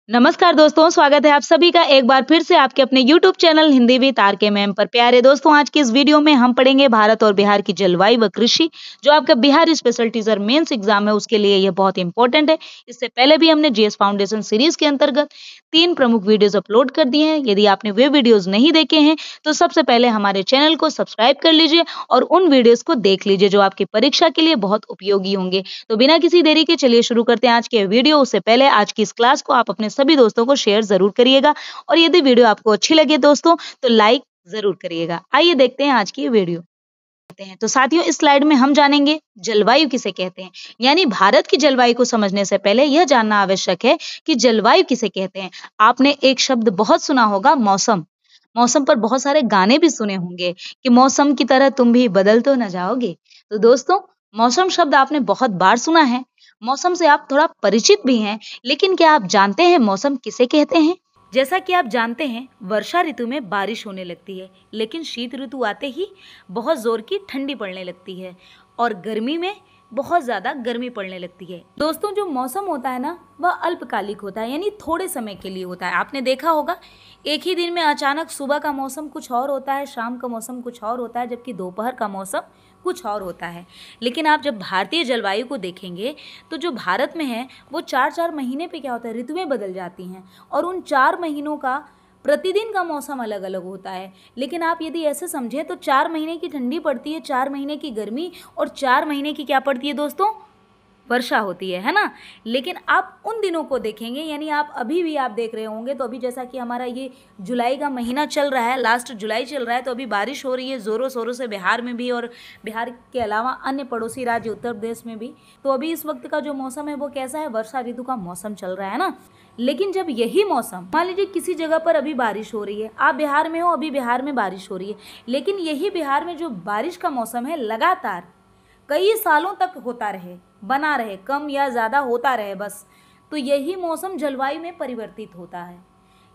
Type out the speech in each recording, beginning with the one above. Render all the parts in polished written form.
नमस्कार दोस्तों, स्वागत है आप सभी का एक बार फिर से आपके अपने YouTube channel Hindi with RK ma'am पर। प्यारे दोस्तों, आज की इस वीडियो में हम पढ़ेंगे भारत और बिहार की जलवायु व कृषि। जो आपका Bihar special teacher mains exam है उसके लिए ये बहुत इंपॉर्टेंट है। इससे पहले भी हमने जीएस फाउंडेशन सीरीज के अंतर्गत 3 प्रमुख वीडियोस अपलोड कर दिए हैं। यदि आपने वे वीडियोस नहीं देखे हैं तो सबसे पहले हमारे चैनल को सब्सक्राइब कर लीजिए और उन वीडियोस को देख लीजिए जो आपकी परीक्षा के लिए बहुत उपयोगी होंगे। तो बिना किसी देरी के चलिए शुरू करते हैं आज के वीडियो। उससे पहले आज की इस क्लास को आप अपने सभी दोस्तों को शेयर जरूर करिएगा और यदि वीडियो आपको अच्छी लगे दोस्तों तो लाइक जरूर करिएगा। आइए देखते हैं आज की वीडियो। तो साथियों, इस स्लाइड में हम जानेंगे जलवायु किसे कहते हैं। यानी भारत की जलवायु को समझने से पहले यह जानना आवश्यक है कि जलवायु किसे कहते हैं। आपने एक शब्द बहुत सुना होगा, मौसम। मौसम पर बहुत सारे गाने भी सुने होंगे कि मौसम की तरह तुम भी बदल तो न जाओगे। तो दोस्तों, मौसम शब्द आपने बहुत बार सुना है। मौसम से आप थोड़ा परिचित भी हैं, लेकिन क्या आप जानते हैं मौसम किसे कहते हैं? जैसा कि आप जानते हैं, वर्षा ऋतु में बारिश होने लगती है, लेकिन शीत ऋतु आते ही बहुत जोर की ठंडी पड़ने लगती है और गर्मी में बहुत ज्यादा गर्मी पड़ने लगती है। दोस्तों, जो मौसम होता है ना, वह अल्पकालिक होता है, यानी थोड़े समय के लिए होता है। आपने देखा होगा, एक ही दिन में अचानक सुबह का मौसम कुछ और होता है, शाम का मौसम कुछ और होता है, जबकि दोपहर का मौसम कुछ और होता है। लेकिन आप जब भारतीय जलवायु को देखेंगे तो जो भारत में है वो 4-4 महीने पे क्या होता है, ऋतुएं बदल जाती हैं और उन 4 महीनों का प्रतिदिन का मौसम अलग अलग होता है। लेकिन आप यदि ऐसे समझें तो 4 महीने की ठंडी पड़ती है, 4 महीने की गर्मी और 4 महीने की क्या पड़ती है दोस्तों, वर्षा होती है ना। लेकिन आप उन दिनों को देखेंगे, यानी आप अभी भी आप देख रहे होंगे, तो अभी जैसा कि हमारा ये जुलाई का महीना चल रहा है, लास्ट जुलाई चल रहा है, तो अभी बारिश हो रही है ज़ोरों शोरों से बिहार में भी और बिहार के अलावा अन्य पड़ोसी राज्य उत्तर प्रदेश में भी। तो अभी इस वक्त का जो मौसम है वो कैसा है, वर्षा ऋतु का मौसम चल रहा है ना। लेकिन जब यही मौसम, मान लीजिए किसी जगह पर अभी बारिश हो रही है, आप बिहार में हो, अभी बिहार में बारिश हो रही है, लेकिन यही बिहार में जो बारिश का मौसम है लगातार कई सालों तक होता रहे, बना रहे, कम या ज़्यादा होता रहे बस, तो यही मौसम जलवायु में परिवर्तित होता है।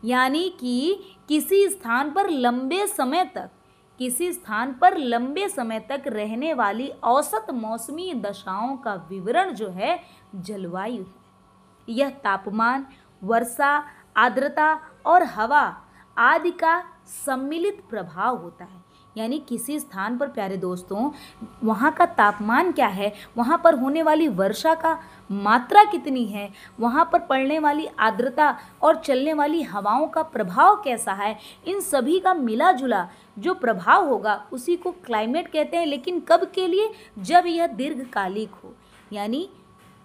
यानी कि किसी स्थान पर लंबे समय तक रहने वाली औसत मौसमी दशाओं का विवरण जो है जलवायु है। यह तापमान, वर्षा, आर्द्रता और हवा आदि का सम्मिलित प्रभाव होता है। यानी किसी स्थान पर प्यारे दोस्तों, वहाँ का तापमान क्या है, वहाँ पर होने वाली वर्षा का मात्रा कितनी है, वहाँ पर पड़ने वाली आर्द्रता और चलने वाली हवाओं का प्रभाव कैसा है, इन सभी का मिला जुला जो प्रभाव होगा उसी को क्लाइमेट कहते हैं। लेकिन कब के लिए, जब यह दीर्घकालिक हो। यानी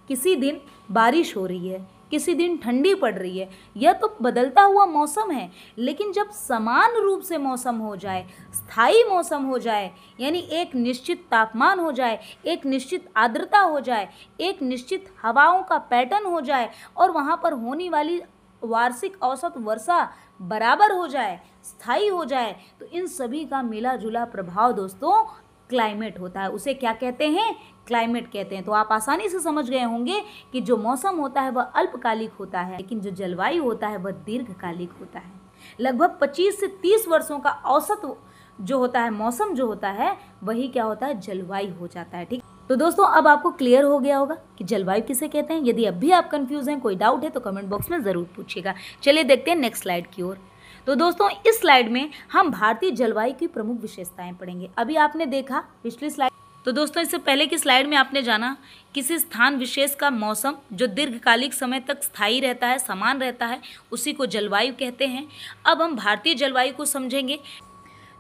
किसी दिन बारिश हो रही है, किसी दिन ठंडी पड़ रही है, यह तो बदलता हुआ मौसम है। लेकिन जब समान रूप से मौसम हो जाए, स्थायी मौसम हो जाए, यानी एक निश्चित तापमान हो जाए, एक निश्चित आर्द्रता हो जाए, एक निश्चित हवाओं का पैटर्न हो जाए और वहाँ पर होने वाली वार्षिक औसत वर्षा बराबर हो जाए, स्थायी हो जाए, तो इन सभी का मिला जुला प्रभाव दोस्तों क्लाइमेट होता है। उसे क्या कहते हैं, क्लाइमेट कहते हैं। तो आप आसानी से समझ गए होंगे कि जो मौसम होता है वह अल्पकालिक होता है, लेकिन जो जलवायु होता है वह दीर्घकालिक होता है। लगभग 25 से 30 वर्षों का औसत जो होता है, मौसम जो होता है, वही क्या होता है, जलवायु हो जाता है। ठीक, तो दोस्तों अब आपको क्लियर हो गया होगा कि जलवायु किसे कहते हैं। यदि अब भी आप कंफ्यूज हैं, कोई डाउट है तो कमेंट बॉक्स में जरूर पूछिएगा। चलिए देखते हैं नेक्स्ट स्लाइड की ओर। तो दोस्तों, इस स्लाइड में हम भारतीय जलवायु की प्रमुख विशेषताएं पढ़ेंगे। अभी आपने देखा पिछली स्लाइड, तो दोस्तों इससे पहले की स्लाइड में आपने जाना किसी स्थान विशेष का मौसम जो दीर्घकालिक समय तक स्थायी रहता है, समान रहता है, उसी को जलवायु कहते हैं। अब हम भारतीय जलवायु को समझेंगे।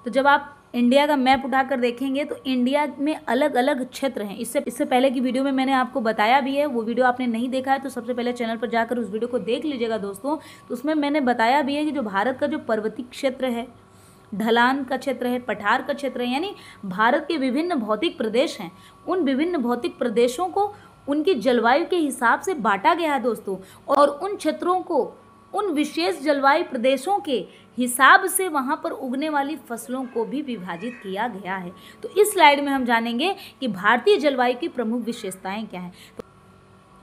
तो जब आप इंडिया का मैप उठाकर देखेंगे तो इंडिया में अलग अलग क्षेत्र हैं। इससे पहले की वीडियो में मैंने आपको बताया भी है, वो वीडियो आपने नहीं देखा है तो सबसे पहले चैनल पर जाकर उस वीडियो को देख लीजिएगा दोस्तों। तो उसमें मैंने बताया भी है कि जो भारत का जो पर्वतीय क्षेत्र है, ढलान का क्षेत्र है, पठार का क्षेत्र है, यानी भारत के विभिन्न भौतिक प्रदेश हैं, उन विभिन्न भौतिक प्रदेशों को उनकी जलवायु के हिसाब से बांटा गया है दोस्तों। और उन क्षेत्रों को उन विशेष जलवायु प्रदेशों के हिसाब से वहाँ पर उगने वाली फसलों को भी विभाजित किया गया है। तो इस स्लाइड में हम जानेंगे कि भारतीय जलवायु की प्रमुख विशेषताएं क्या हैं।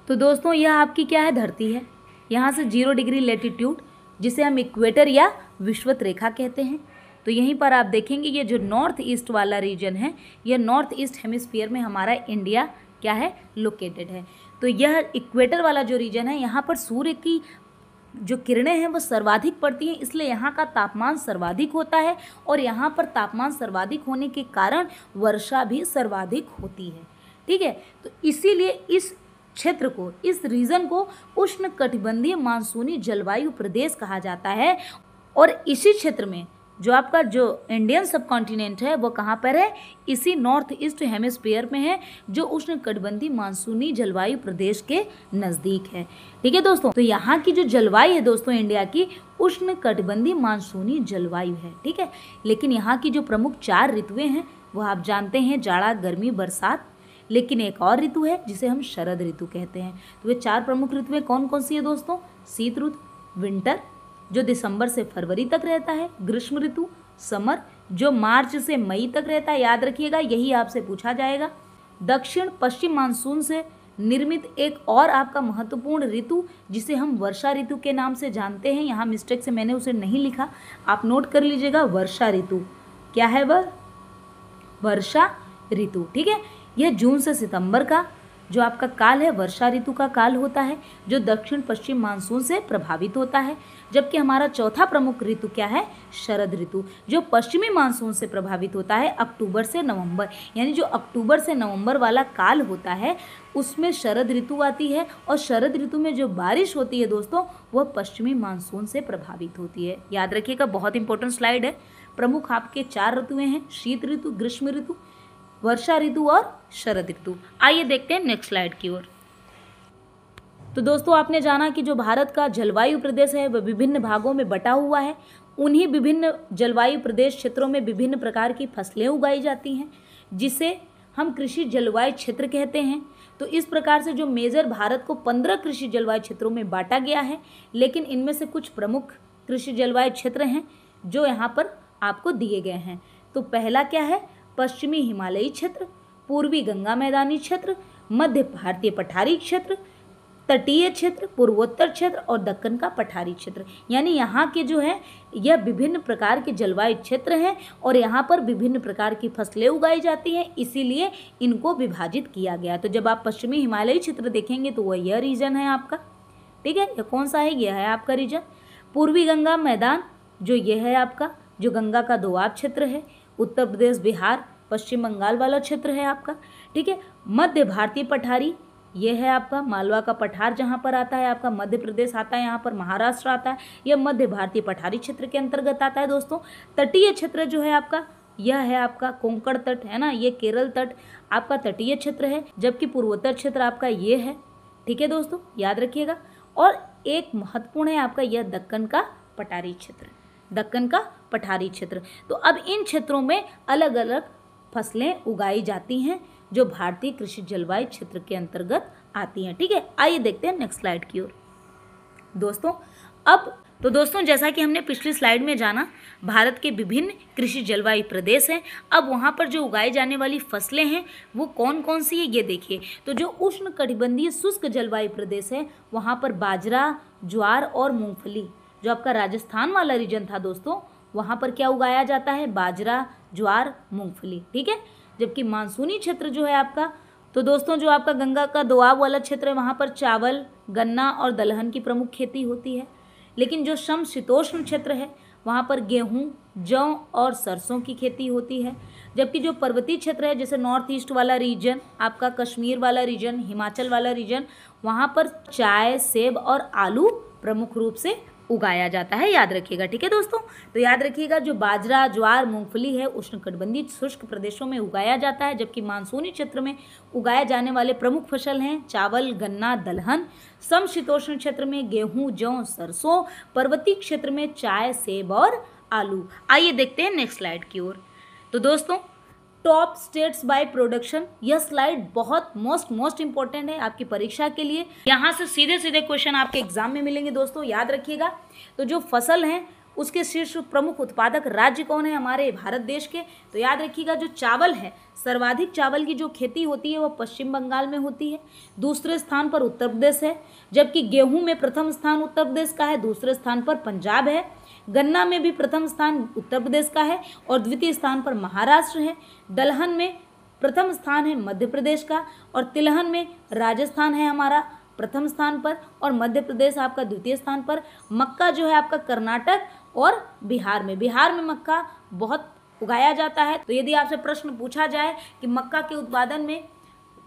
तो दोस्तों यह आपकी क्या है, धरती है। यहाँ से 0 डिग्री लेटीट्यूड, जिसे हम इक्वेटर या विषुवत रेखा कहते हैं, तो यहीं पर आप देखेंगे ये जो नॉर्थ ईस्ट वाला रीजन है, यह नॉर्थ ईस्ट हेमिस्फीयर में हमारा इंडिया क्या है, लोकेटेड है। तो यह इक्वेटर वाला जो रीजन है, यहाँ पर सूर्य की जो किरणें हैं वो सर्वाधिक पड़ती हैं, इसलिए यहाँ का तापमान सर्वाधिक होता है और यहाँ पर तापमान सर्वाधिक होने के कारण वर्षा भी सर्वाधिक होती है। ठीक है, तो इसीलिए इस क्षेत्र को, इस रीजन को उष्णकटिबंधीय मानसूनी जलवायु प्रदेश कहा जाता है। और इसी क्षेत्र में जो आपका जो इंडियन सब कॉन्टिनेंट है वो कहाँ पर है, इसी नॉर्थ ईस्ट हेमिस्फीयर में है, जो उष्णकटिबंधीय मानसूनी जलवायु प्रदेश के नज़दीक है। ठीक है दोस्तों, तो यहाँ की जो जलवायु है दोस्तों इंडिया की उष्णकटिबंधीय मानसूनी जलवायु है। ठीक है, लेकिन यहाँ की जो प्रमुख 4 ऋतुएं हैं वो आप जानते हैं, जाड़ा, गर्मी, बरसात, लेकिन एक और ऋतु है जिसे हम शरद ऋतु कहते हैं। तो वे 4 प्रमुख ऋतुएं कौन कौन सी है दोस्तों? शीत ऋतु, विंटर जो दिसंबर से फरवरी तक रहता है, ग्रीष्म ऋतु, समर जो मार्च से मई तक रहता है, याद रखिएगा यही आपसे पूछा जाएगा। दक्षिण पश्चिम मानसून से निर्मित एक और आपका महत्वपूर्ण ऋतु जिसे हम वर्षा ऋतु के नाम से जानते हैं, यहाँ मिस्टेक से मैंने उसे नहीं लिखा, आप नोट कर लीजिएगा, वर्षा ऋतु। क्या है वह? वर्षा ऋतु। ठीक है, यह जून से सितंबर का जो आपका काल है वर्षा ऋतु का काल होता है, जो दक्षिण पश्चिम मानसून से प्रभावित होता है। जबकि हमारा चौथा प्रमुख ऋतु क्या है? शरद ऋतु, जो पश्चिमी मानसून से प्रभावित होता है अक्टूबर से नवंबर, यानी जो अक्टूबर से नवंबर वाला काल होता है उसमें शरद ऋतु आती है। और शरद ऋतु में जो बारिश होती है दोस्तों वह पश्चिमी मानसून से प्रभावित होती है। याद रखिएगा, बहुत इंपॉर्टेंट स्लाइड है। प्रमुख आपके 4 ऋतुएं हैं, शीत ऋतु, ग्रीष्म ऋतु, वर्षा ऋतु और शरद ऋतु। आइए देखते हैं नेक्स्ट स्लाइड की ओर। तो दोस्तों आपने जाना कि जो भारत का जलवायु प्रदेश है वह विभिन्न भागों में बटा हुआ है। उन्हीं विभिन्न जलवायु प्रदेश क्षेत्रों में विभिन्न प्रकार की फसलें उगाई जाती हैं, जिसे हम कृषि जलवायु क्षेत्र कहते हैं। तो इस प्रकार से जो मेजर भारत को 15 कृषि जलवायु क्षेत्रों में बांटा गया है, लेकिन इनमें से कुछ प्रमुख कृषि जलवायु क्षेत्र हैं जो यहाँ पर आपको दिए गए हैं। तो पहला क्या है? पश्चिमी हिमालयी क्षेत्र, पूर्वी गंगा मैदानी क्षेत्र, मध्य भारतीय पठारी क्षेत्र, तटीय क्षेत्र, पूर्वोत्तर क्षेत्र और दक्कन का पठारी क्षेत्र। यानी यहाँ के जो है यह विभिन्न प्रकार के जलवायु क्षेत्र हैं और यहाँ पर विभिन्न प्रकार की फसलें उगाई जाती हैं, इसीलिए इनको विभाजित किया गया। तो जब आप पश्चिमी हिमालयी क्षेत्र देखेंगे तो वह यह रीजन है आपका। ठीक है, यह कौन सा है? यह है आपका रीजन। पूर्वी गंगा मैदान जो यह है आपका, जो गंगा का दोआब क्षेत्र है, उत्तर प्रदेश, बिहार, पश्चिम बंगाल वाला क्षेत्र है आपका। ठीक है, मध्य भारतीय पठारी ये है आपका, मालवा का पठार जहाँ पर आता है आपका, मध्य प्रदेश आता है, यहाँ पर महाराष्ट्र आता है, यह मध्य भारतीय पठारी क्षेत्र के अंतर्गत आता है दोस्तों। तटीय क्षेत्र जो है आपका यह है आपका कोंकण तट, है ना, ये केरल तट आपका तटीय क्षेत्र है, जबकि पूर्वोत्तर क्षेत्र आपका ये है। ठीक है दोस्तों, याद रखिएगा। और एक महत्वपूर्ण है आपका यह दक्कन का पठारी क्षेत्र, दक्कन का पठारी क्षेत्र। तो अब इन क्षेत्रों में अलग अलग फसलें उगाई जाती हैं जो भारतीय कृषि जलवायु क्षेत्र के अंतर्गत आती हैं। ठीक है, आइए देखते हैं नेक्स्ट स्लाइड की ओर। दोस्तों जैसा कि हमने पिछली स्लाइड में जाना, भारत के विभिन्न कृषि जलवायु प्रदेश हैं। अब वहाँ पर जो उगाई जाने वाली फसलें हैं वो कौन कौन सी है ये देखिए। तो जो उष्णकटिबंधीय शुष्क जलवायु प्रदेश है वहाँ पर बाजरा, ज्वार और मूंगफली, जो आपका राजस्थान वाला रीजन था दोस्तों, वहाँ पर क्या उगाया जाता है? बाजरा, ज्वार, मूंगफली। ठीक है, जबकि मानसूनी क्षेत्र जो है आपका, तो दोस्तों जो आपका गंगा का दोआब वाला क्षेत्र है वहाँ पर चावल, गन्ना और दलहन की प्रमुख खेती होती है। लेकिन जो समशीतोष्ण क्षेत्र है वहाँ पर गेहूँ, जौ और सरसों की खेती होती है। जबकि जो पर्वतीय क्षेत्र है जैसे नॉर्थ ईस्ट वाला रीजन, आपका कश्मीर वाला रीजन, हिमाचल वाला रीजन, वहाँ पर चाय, सेब और आलू प्रमुख रूप से उगाया जाता है, याद रखिएगा। ठीक है दोस्तों, तो याद रखिएगा जो बाजरा, ज्वार, मूंगफली है उष्णकटिबंधीय शुष्क प्रदेशों में उगाया जाता है, जबकि मानसूनी क्षेत्र में उगाए जाने वाले प्रमुख फसल हैं चावल, गन्ना, दलहन। समशीतोष्ण क्षेत्र में गेहूं, जौ, सरसों, पर्वतीय क्षेत्र में चाय, सेब और आलू। आइए देखते हैं नेक्स्ट स्लाइड की ओर। तो दोस्तों टॉप स्टेट्स बाय प्रोडक्शन, यह स्लाइड बहुत मोस्ट इंपॉर्टेंट है आपकी परीक्षा के लिए। यहाँ से सीधे सीधे क्वेश्चन आपके एग्जाम में मिलेंगे दोस्तों, याद रखिएगा। तो जो फसल हैं उसके शीर्ष प्रमुख उत्पादक राज्य कौन है हमारे भारत देश के? तो याद रखिएगा जो चावल है, सर्वाधिक चावल की जो खेती होती है वह पश्चिम बंगाल में होती है। दूसरे स्थान पर उत्तर प्रदेश है, जबकि गेहूं में प्रथम स्थान उत्तर प्रदेश का है, दूसरे स्थान पर पंजाब है। गन्ना में भी प्रथम स्थान उत्तर प्रदेश का है और द्वितीय स्थान पर महाराष्ट्र है। दलहन में प्रथम स्थान है मध्य प्रदेश का और तिलहन में राजस्थान है हमारा प्रथम स्थान पर और मध्य प्रदेश आपका द्वितीय स्थान पर। मक्का जो है आपका कर्नाटक और बिहार में मक्का बहुत उगाया जाता है। तो यदि आपसे प्रश्न पूछा जाए कि मक्का के उत्पादन में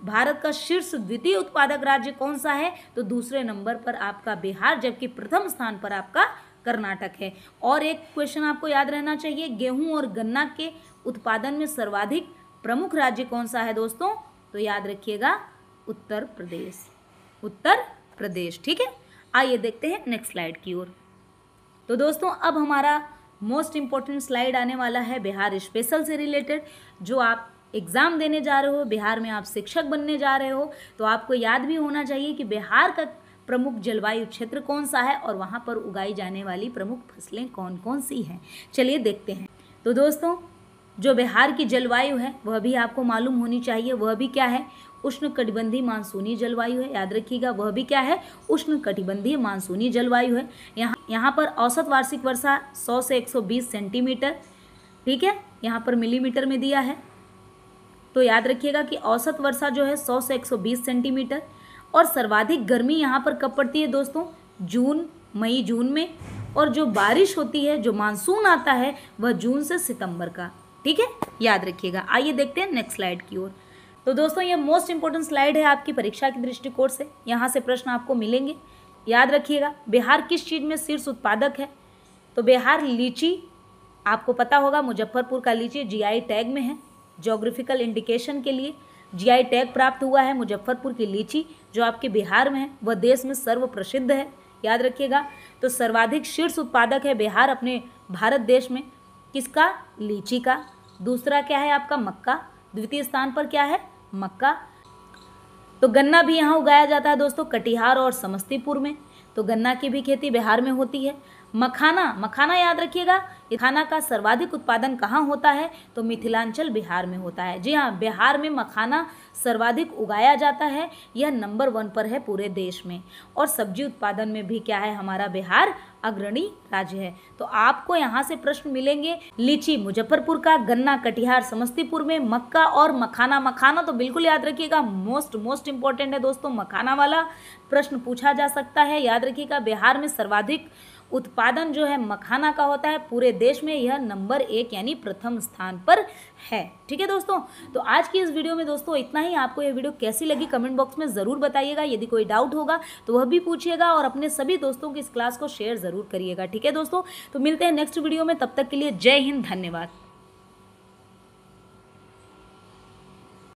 भारत का शीर्ष द्वितीय उत्पादक राज्य कौन सा है, तो दूसरे नंबर पर आपका बिहार, जबकि प्रथम स्थान पर आपका कर्नाटक है। और एक क्वेश्चन आपको याद रहना चाहिए, गेहूं और गन्ना के उत्पादन में सर्वाधिक प्रमुख राज्य कौन सा है दोस्तों, तो याद रखिएगा उत्तर प्रदेश। ठीक है, आइए देखते हैं नेक्स्ट स्लाइड की ओर। तो दोस्तों अब हमारा मोस्ट इंपॉर्टेंट स्लाइड आने वाला है बिहार स्पेशल से रिलेटेड। जो आप एग्जाम देने जा रहे हो, बिहार में आप शिक्षक बनने जा रहे हो, तो आपको याद भी होना चाहिए कि बिहार का प्रमुख जलवायु क्षेत्र कौन सा है और वहाँ पर उगाई जाने वाली प्रमुख फसलें कौन कौन सी हैं। चलिए देखते हैं। तो दोस्तों जो बिहार की जलवायु है वह भी आपको मालूम होनी चाहिए। वह भी क्या है, उष्णकटिबंधीय मानसूनी जलवायु है। याद रखिएगा, वह भी क्या है, उष्णकटिबंधीय मानसूनी जलवायु है। यहाँ पर औसत वार्षिक वर्षा 100 से 120 सेंटीमीटर, ठीक है, यहाँ पर मिलीमीटर में दिया है। तो याद रखिएगा कि औसत वर्षा जो है 100 से 120 सेंटीमीटर। और सर्वाधिक गर्मी यहाँ पर कब पड़ती है दोस्तों, मई जून में। और जो बारिश होती है, जो मानसून आता है, वह जून से सितंबर का। ठीक है, याद रखिएगा। आइए देखते हैं नेक्स्ट स्लाइड की ओर। तो दोस्तों ये मोस्ट इंपॉर्टेंट स्लाइड है आपकी परीक्षा के दृष्टिकोण से। यहाँ से प्रश्न आपको मिलेंगे। याद रखिएगा, बिहार किस चीज़ में शीर्ष उत्पादक है, तो बिहार लीची, आपको पता होगा मुजफ्फरपुर का लीची जीआई टैग में है। ज्योग्राफिकल इंडिकेशन के लिए जीआई टैग प्राप्त हुआ है मुजफ्फरपुर की लीची, जो आपके बिहार में है, वह देश में सर्व प्रसिद्ध है। याद रखिएगा, तो सर्वाधिक शीर्ष उत्पादक है बिहार अपने भारत देश में, किसका, लीची का। दूसरा क्या है आपका, मक्का। द्वितीय स्थान पर क्या है, मक्का। तो गन्ना भी यहाँ उगाया जाता है दोस्तों, कटिहार और समस्तीपुर में। तो गन्ना की भी खेती बिहार में होती है। मखाना याद रखिएगा, मखाना का सर्वाधिक उत्पादन कहाँ होता है, तो मिथिलांचल बिहार में होता है। जी हाँ, बिहार में मखाना सर्वाधिक उगाया जाता है। यह नंबर 1 पर है पूरे देश में। और सब्जी उत्पादन में भी क्या है, हमारा बिहार अग्रणी राज्य है। तो आपको यहाँ से प्रश्न मिलेंगे, लीची मुजफ्फरपुर का, गन्ना कटिहार समस्तीपुर में, मक्का और मखाना तो बिल्कुल याद रखिएगा, मोस्ट इंपॉर्टेंट है दोस्तों। मखाना वाला प्रश्न पूछा जा सकता है। याद रखिएगा, बिहार में सर्वाधिक उत्पादन जो है मखाना का होता है पूरे देश में। यह नंबर 1 यानी प्रथम स्थान पर है। ठीक है दोस्तों, तो आज की इस वीडियो में दोस्तों इतना ही। आपको यह वीडियो कैसी लगी कमेंट बॉक्स में ज़रूर बताइएगा। यदि कोई डाउट होगा तो वह भी पूछिएगा और अपने सभी दोस्तों की इस क्लास को शेयर ज़रूर करिएगा। ठीक है दोस्तों, तो मिलते हैं नेक्स्ट वीडियो में। तब तक के लिए जय हिंद, धन्यवाद।